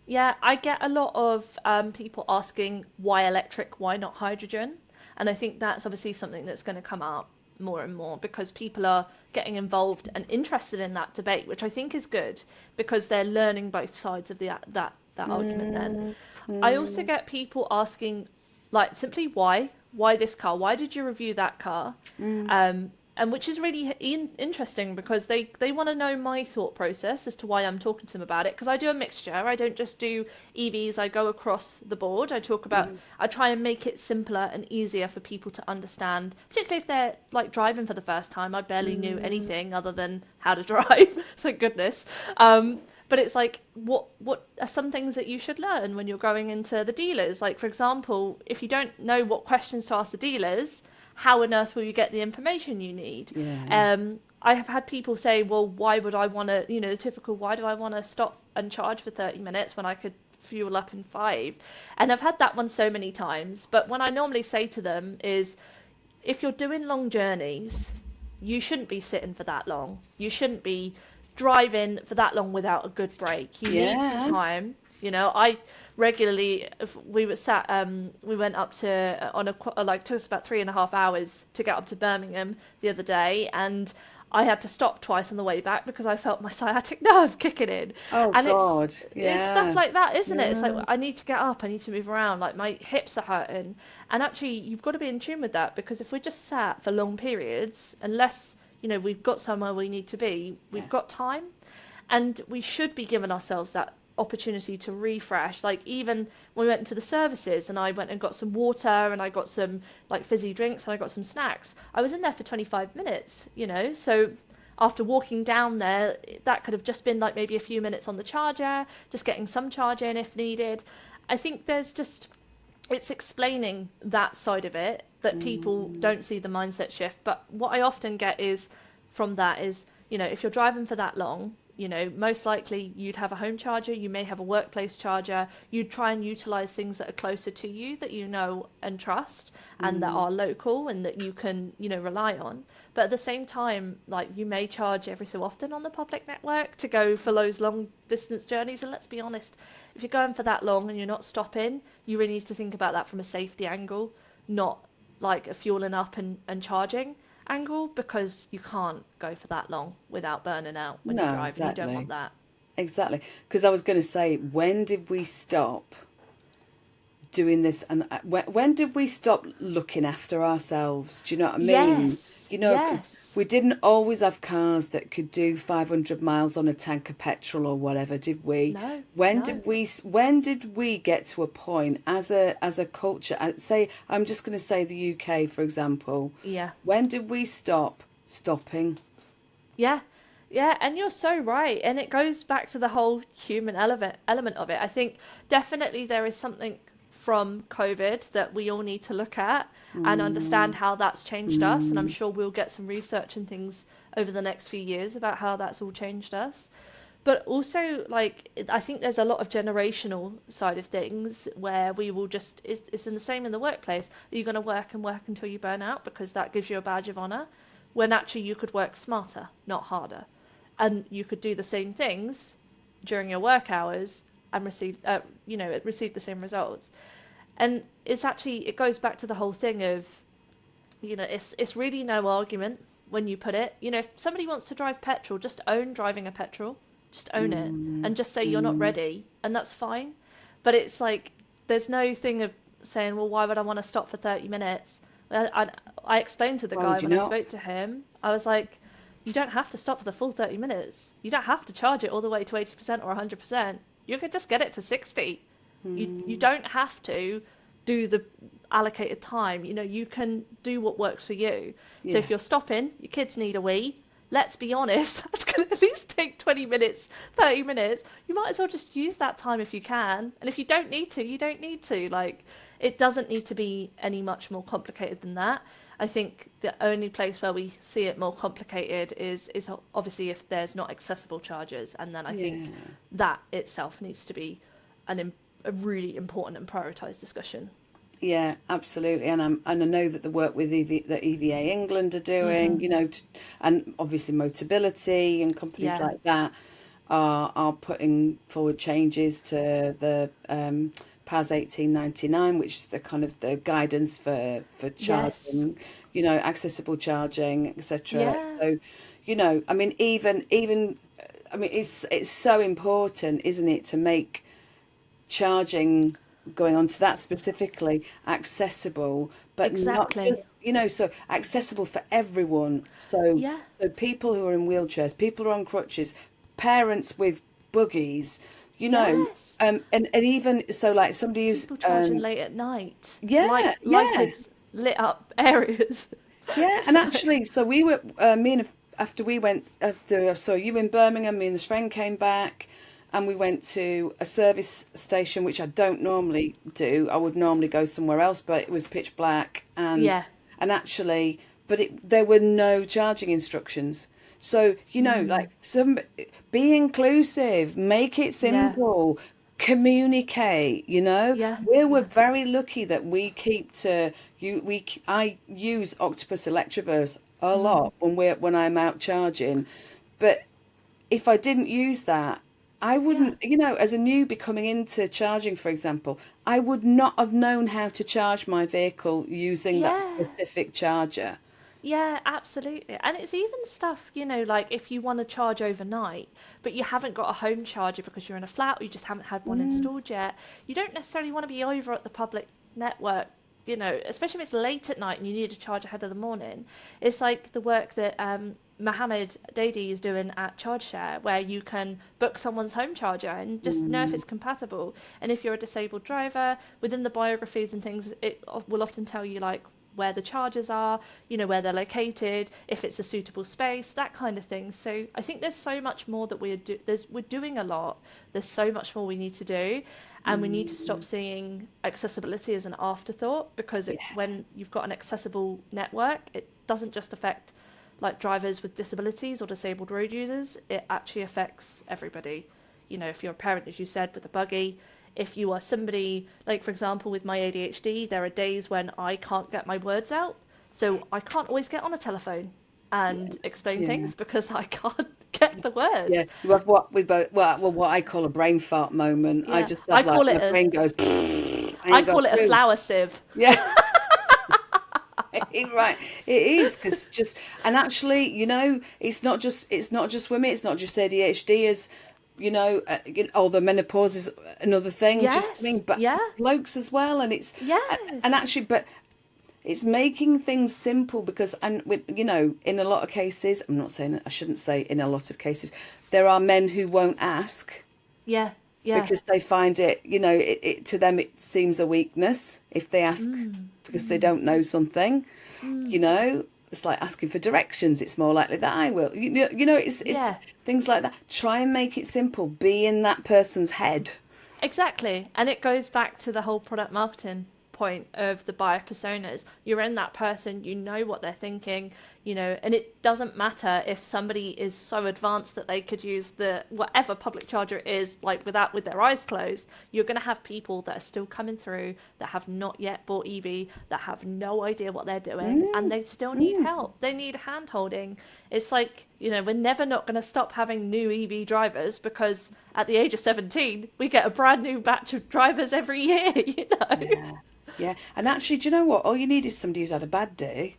Yeah, I get a lot of people asking why electric, why not hydrogen? And I think that's obviously something that's going to come up more and more because people are getting involved and interested in that debate, which I think is good because they're learning both sides of that argument then. I also get people asking like simply why this car? Why did you review that car? And which is really interesting because they want to know my thought process as to why I'm talking to them about it. Because I do a mixture. I don't just do EVs. I go across the board. I try and make it simpler and easier for people to understand, particularly if they're like driving for the first time. I barely knew anything other than how to drive, thank goodness. But it's like, what are some things that you should learn when you're going into the dealers? Like, for example, if you don't know what questions to ask the dealers, how on earth will you get the information you need? Yeah. I have had people say, well, why would I want to, the typical, why do I want to stop and charge for 30 minutes when I could fuel up in 5? And I've had that one so many times. But what I normally say to them is, if you're doing long journeys, you shouldn't be sitting for that long. You shouldn't be driving for that long without a good break. You need some time. I regularly, if we were sat, we went up to took us about 3.5 hours to get up to Birmingham the other day, and I had to stop twice on the way back because I felt my sciatic nerve kicking in. Oh And God. it's stuff like that, isn't it? It's like Yeah. I need to get up, I need to move around, like my hips are hurting. And actually, you've got to be in tune with that because if we're just sat for long periods, unless we've got somewhere we need to be, we've got time, and we should be giving ourselves that opportunity to refresh. Like even when we went into the services and I went and got some water and I got some like fizzy drinks and I got some snacks, I was in there for 25 minutes, so after walking down there, that could have just been like maybe a few minutes on the charger, just getting some charge in if needed. I think it's explaining that side of it that people don't see the mindset shift. But what I often get is from that is, if you're driving for that long, most likely you'd have a home charger, you may have a workplace charger, you'd try and utilize things that are closer to you that you know and trust and that are local and that you can, rely on. But at the same time, like you may charge every so often on the public network to go for those long distance journeys. And let's be honest, if you're going for that long and you're not stopping, you really need to think about that from a safety angle, not like a fueling up and charging angle, because you can't go for that long without burning out when you No, drive, and you don't want exactly. that. Exactly. Because I was going to say, when did we stop doing this? And when did we stop looking after ourselves? Do you know what I mean? Yes, Because yes. we didn't always have cars that could do 500 miles on a tank of petrol or whatever, did we? No, When no. did we get to a point as a culture? Say, I'm just going to say the UK, for example. Yeah. When did we stop stopping? Yeah, yeah, and you're so right. And it goes back to the whole human element of it. I think definitely there is something from COVID that we all need to look at and understand how that's changed us. And I'm Mm, sure we'll get some research and things over the next few years about how that's all changed us. But also, like, I think there's a lot of generational side of things where we will just, it's in the same in the workplace. Are you going to work and work until you burn out because that gives you a badge of honor? When actually you could work smarter, not harder. And you could do the same things during your work hours and receive the same results. And it goes back to the whole thing of, it's really no argument when you put it. If somebody wants to drive petrol, just own driving a petrol, just own it, mm, and just say you're not mm. ready, and that's fine. But it's like there's no thing of saying, well, why would I want to stop for 30 minutes? I explained to the Why guy would you when I not? spoke to him, I was like, you don't have to stop for the full 30 minutes. You don't have to charge it all the way to 80% or 100%. You can just get it to 60. You don't have to do the allocated time. You know, you can do what works for you. So Yeah. if you're stopping, your kids need a wee, let's be honest, that's going to at least take 20 minutes, 30 minutes. You might as well just use that time if you can. And if you don't need to, you don't need to. Like, it doesn't need to be any much more complicated than that. I think the only place where we see it more complicated is obviously if there's not accessible chargers, and then I Yeah. think that itself needs to be a really important and prioritized discussion. Yeah, absolutely, and I know that the work with that EVA England are doing, and obviously Motability and companies Yeah. like that are putting forward changes to the PAS 1899, which is the kind of the guidance for Yes. charging, accessible charging, etc. Yeah. So, I mean, even I mean, it's so important, isn't it, to make charging, going on to that specifically, accessible, but not Exactly. just, so accessible for everyone. So Yeah. people who are in wheelchairs, people who are on crutches, parents with buggies, Yes. and even so, like somebody who's People charging late at night, yeah, yeah, lighted, lit up areas. yeah. And So, actually, so we were me and after we went, after I saw you in Birmingham, me and this friend came back, and we went to a service station, which I don't normally do. I would normally go somewhere else, but it was pitch black, yeah. and actually, but there were no charging instructions. So, like, be inclusive, make it Yeah. simple, communicate. Yeah. We're Yeah. very lucky that we keep to you. I use Octopus Electroverse a lot when I'm out charging, but if I didn't use that, I Yeah. wouldn't, as a newbie coming into charging, for example, I would not have known how to charge my vehicle using that Yeah. specific charger. Yeah, absolutely. And it's even stuff, like if you want to charge overnight, but you haven't got a home charger because you're in a flat or you just haven't had one Mm, installed yet, you don't necessarily want to be over at the public network, especially if it's late at night and you need to charge ahead of the morning. It's like the work that Mohammed Dadi is doing at ChargeShare, where you can book someone's home charger and just know if mm, it's compatible. And if you're a disabled driver, within the biographies and things, it will often tell you like where the chargers are, where they're located, if it's a suitable space, that kind of thing. So I think there's so much more that we're doing a lot. There's so much more we need to do, and we need to stop mm. seeing accessibility as an afterthought, because Yeah, when you've got an accessible network, it doesn't just affect like drivers with disabilities or disabled road users. It actually affects everybody. If you're a parent, as you said, with a buggy, if you are somebody, like for example, with my ADHD, there are days when I can't get my words out. So I can't always get on a telephone yeah, and explain yeah, things because I can't get the yeah. words. You have what we both, well, what I call a brain fart moment. I Yeah, just have like, my brain goes, I I ain't got call it a through. flower sieve. Yeah. Right, it is because just, and actually, it's not just women, it's not just ADHD, as although menopause is another thing. Do you know what I Yes, mean? But yeah, blokes as well, and and yes, actually, but it's making things simple because, and with in a lot of cases, I'm not saying, I shouldn't say in a lot of cases, there are men who won't ask yeah, yeah, because they find it, to them it seems a weakness if they ask because they don't know something. It's like asking for directions. It's more likely that I will. It's yeah. things like that. Try and make it simple. Be in that person's head. Exactly. And it goes back to the whole product marketing point of the buyer personas. You're in that person, you know what they're thinking, and it doesn't matter if somebody is so advanced that they could use the whatever public charger it is, like with their eyes closed. You're going to have people that are still coming through that have not yet bought EV, that have no idea what they're doing, and Mm, they still need mm. help. They need hand holding. It's like, we're never not going to stop having new EV drivers, because at the age of 17, we get a brand new batch of drivers every year. Yeah, yeah. And actually, do you know what? All you need is somebody who's had a bad day.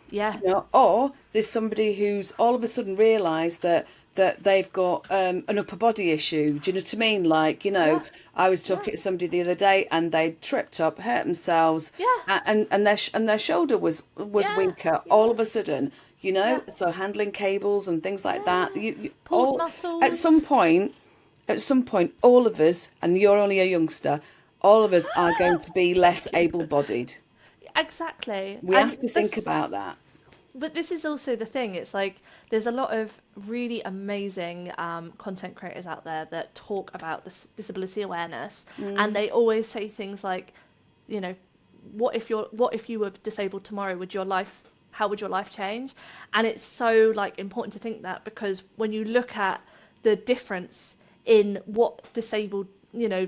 Yeah, Or there's somebody who's all of a sudden realised that they've got an upper body issue. Do you know what I mean? Like, yeah, I was yeah, talking to somebody the other day, and they tripped up, hurt themselves, yeah, and their shoulder was yeah, weaker. yeah, All of a sudden, Yeah. so handling cables and things like that. You Port all at some muscles. point, all of us, and you're only a youngster, all of us are going to be less Thank you. able-bodied. Exactly. We have And to think this, about that. but this is also the thing. It's like there's a lot of really amazing content creators out there that talk about this disability awareness, and they always say things like, you know, what if you were disabled tomorrow? How would your life change? And it's so like important to think that, because when you look at the difference in what disabled,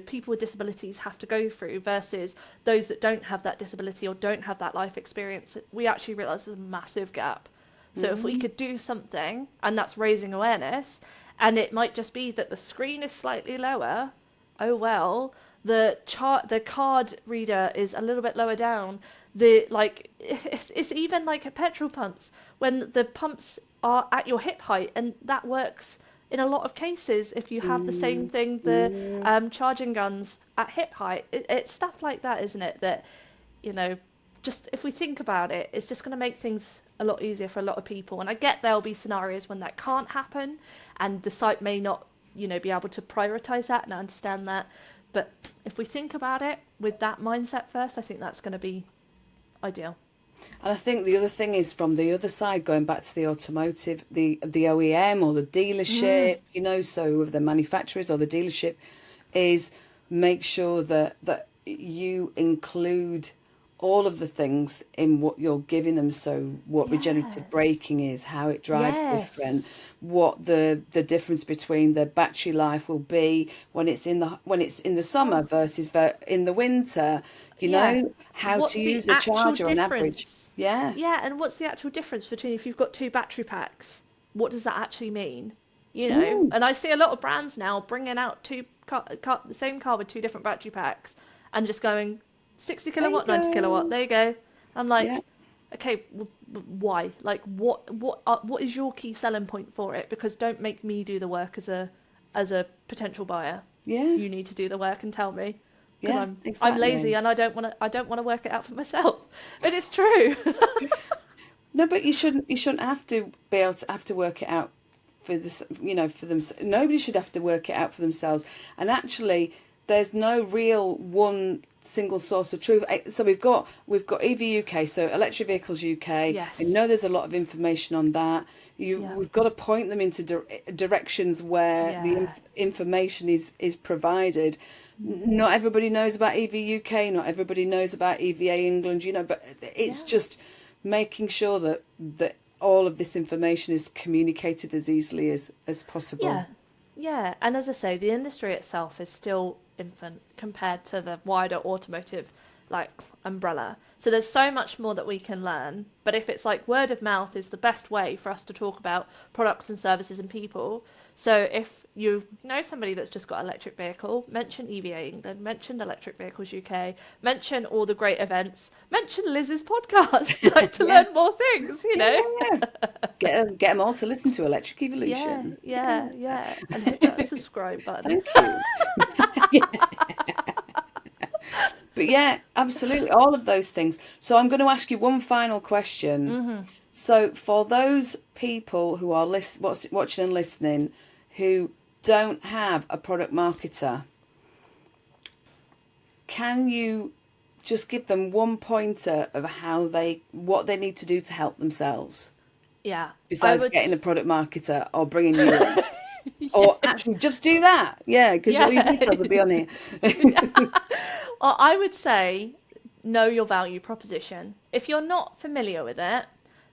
people with disabilities have to go through versus those that don't have that disability or don't have that life experience, we actually realize there's a massive gap. So if we could do something, and that's raising awareness, and it might just be that the screen is slightly lower, oh well, the card reader is a little bit lower down. It's even like at petrol pumps when the pumps are at your hip height, and that works in a lot of cases if you have the same thing, the charging guns at hip height. It's stuff like that, isn't it? That, you know, just if we think about it, it's just going to make things a lot easier for a lot of people. And I get there'll be scenarios when that can't happen, and the site may not, be able to prioritize that, and I understand that. But if we think about it with that mindset first, I think that's going to be ideal. And I think the other thing is, from the other side, going back to the automotive, the OEM or the dealership, so of the manufacturers or the dealership, is make sure that you include all of the things in what you're giving them. So what regenerative Yes. braking is, how it drives different, Yes. what the difference between the battery life will be when it's in the summer Oh, versus in the winter, yeah. how to What's the use a actual charger on average. difference? Yeah. Yeah, and what's the actual difference between if you've got two battery packs? What does that actually mean? Mm, And I see a lot of brands now bringing out the same car with two different battery packs and just going 60 there you kilowatt, 90 kilowatt. go. There you go. I'm Yeah. like, okay, why? Like, what is your key selling point for it? Because don't make me do the work as a potential buyer. Yeah. You need to do the work and tell me, because Yeah. I'm lazy Exactly. and I don't want to work it out for myself. But it's true. No, but you shouldn't have to be able to have to work it out for this, for them. Nobody should have to work it out for themselves. And actually, there's no real one single source of truth. So we've got EV UK, so electric vehicles UK. I know Yes. there's a lot of information on that. Yeah. We've got to point them into directions where the Yeah. information is provided. Not everybody knows about EV UK. Not everybody knows about EVA England. But it's Yeah. just making sure that all of this information is communicated as easily as possible. Yeah. Yeah. And as I say, the industry itself is still infant compared to the wider automotive like umbrella. So there's so much more that we can learn. But if it's like word of mouth is the best way for us to talk about products and services and people. So if you know somebody that's just got an electric vehicle, mention EVA England, mention Electric Vehicles UK, mention all the great events, mention Liz's podcast, like to Yeah, learn more things. yeah, yeah, yeah. Get them all to listen to Electric Yeah, Evolution. yeah, yeah. And hit that subscribe button. Thank you. But yeah, absolutely, all of those things. So I'm going to ask you one final question. So for those people who are watching and listening who don't have a product marketer, can you just give them one pointer of what they need to do to help themselves Yeah, I besides would. getting a product marketer or bringing you in? Or Yeah, actually, just do that. Yeah, because all your yeah. details will be on here. Well, I would say know your value proposition. If you're not familiar with it,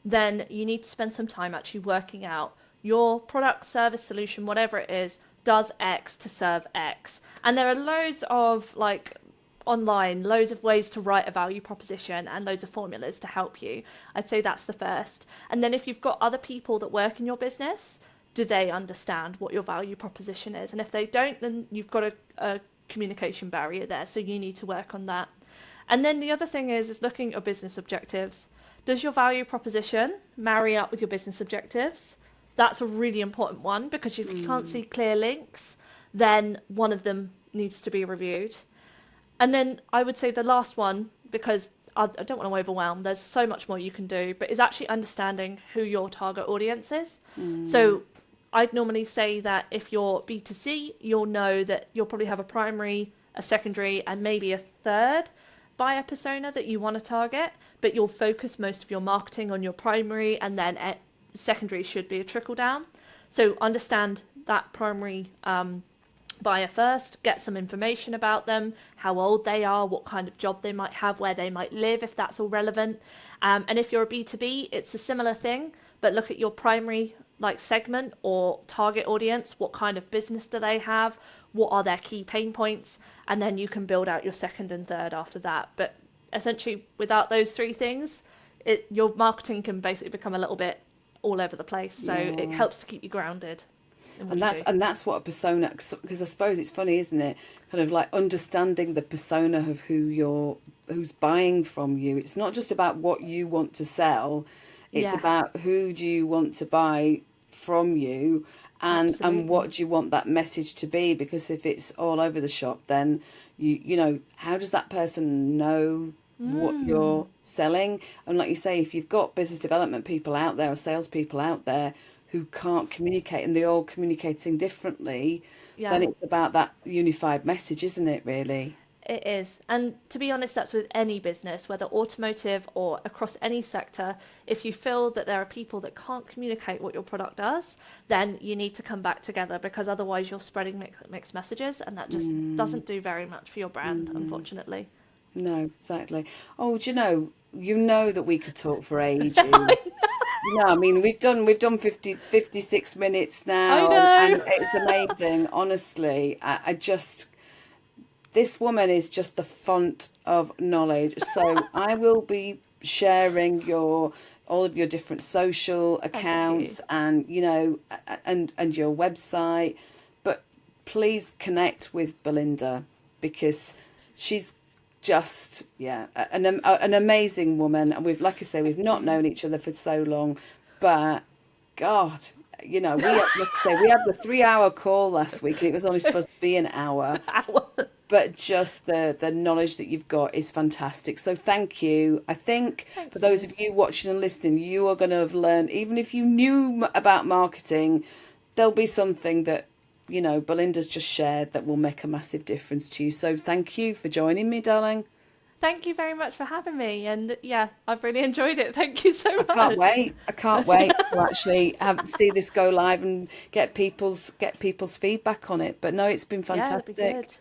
then you need to spend some time actually working out your product, service, solution, whatever it is, does X to serve X. And there are loads of like online, loads of ways to write a value proposition and loads of formulas to help you. I'd say that's the first. And then if you've got other people that work in your business, do they understand what your value proposition is? And if they don't, then you've got a communication barrier there. So you need to work on that. And then the other thing is looking at your business objectives. Does your value proposition marry up with your business objectives? That's a really important one, because if you can't see clear links, then one of them needs to be reviewed. And then I would say the last one, because I don't want to overwhelm, there's so much more you can do, but is actually understanding who your target audience is. So I'd normally say that if you're B2C, you'll know that you'll probably have a primary, a secondary, and maybe a third buyer persona that you want to target, but you'll focus most of your marketing on your primary, and then secondary should be a trickle down. So understand that primary buyer first, get some information about them, how old they are, what kind of job they might have, where they might live, if that's all relevant. And if you're a B2B, it's a similar thing, but look at your primary segment or target audience. What kind of business do they have? What are their key pain points? And then you can build out your second and third after that. But essentially, without those three things, your marketing can basically become a little bit all over the place. So it helps to keep you grounded. And that's what a persona, because I suppose it's funny, isn't it? Kind of like understanding the persona of who's buying from you. It's not just about what you want to sell. It's about who do you want to buy from you, and what do you want that message to be? Because if it's all over the shop, then you know, how does that person know what you're selling? And like you say, if you've got business development people out there or salespeople out there who can't communicate, and they're all communicating differently, then it's about that unified message, isn't it, really? It is. And to be honest, that's with any business, whether automotive or across any sector. If you feel that there are people that can't communicate what your product does, then you need to come back together, because otherwise you're spreading mixed messages, and that just doesn't do very much for your brand, unfortunately. No, exactly. Oh, do you know that we could talk for ages. No, I mean, we've done 56 minutes now, and it's amazing. Honestly, I just, this woman is just the font of knowledge. So I will be sharing all of your different social accounts and your website. But please connect with Belinda, because she's just an amazing woman. And like I say, we've not known each other for so long, but God, we had the 3-hour call last week, and it was only supposed to be an hour. But just the knowledge that you've got is fantastic. So thank you. I think for those of you watching and listening, you are going to have learned, even if you knew about marketing, there'll be something that Belinda's just shared that will make a massive difference to you. So thank you for joining me, darling. Thank you very much for having me. And I've really enjoyed it. Thank you so much. I can't wait to actually see this go live and get people's feedback on it. But no, it's been fantastic. Yeah, it'd be good.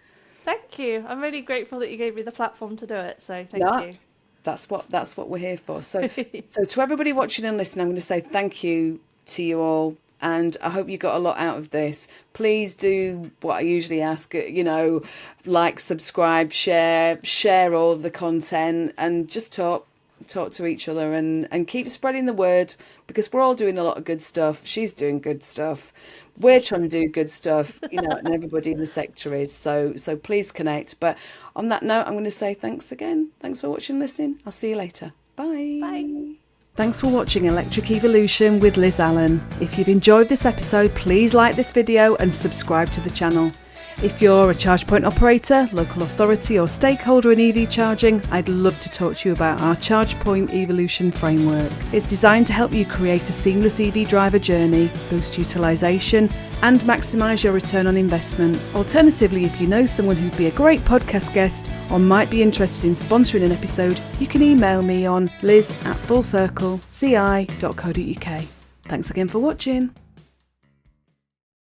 Thank you. I'm really grateful that you gave me the platform to do it. So thank you. That's what we're here for. So to everybody watching and listening, I'm going to say thank you to you all. And I hope you got a lot out of this. Please do what I usually ask, like, subscribe, share all of the content, and just talk to each other and keep spreading the word, because we're all doing a lot of good stuff. She's doing good stuff. We're trying to do good stuff, and everybody in the sector is. So please connect. But on that note, I'm going to say thanks again. Thanks for watching and listening. I'll see you later. Bye. Bye. Thanks for watching Electric Evolution with Liz Allan. If you've enjoyed this episode, please like this video and subscribe to the channel. If you're a charge point operator, local authority or stakeholder in EV charging, I'd love to talk to you about our Charge Point Evolution framework. It's designed to help you create a seamless EV driver journey, boost utilisation and maximise your return on investment. Alternatively, if you know someone who'd be a great podcast guest or might be interested in sponsoring an episode, you can email me on liz@fullcircleci.co.uk. Thanks again for watching.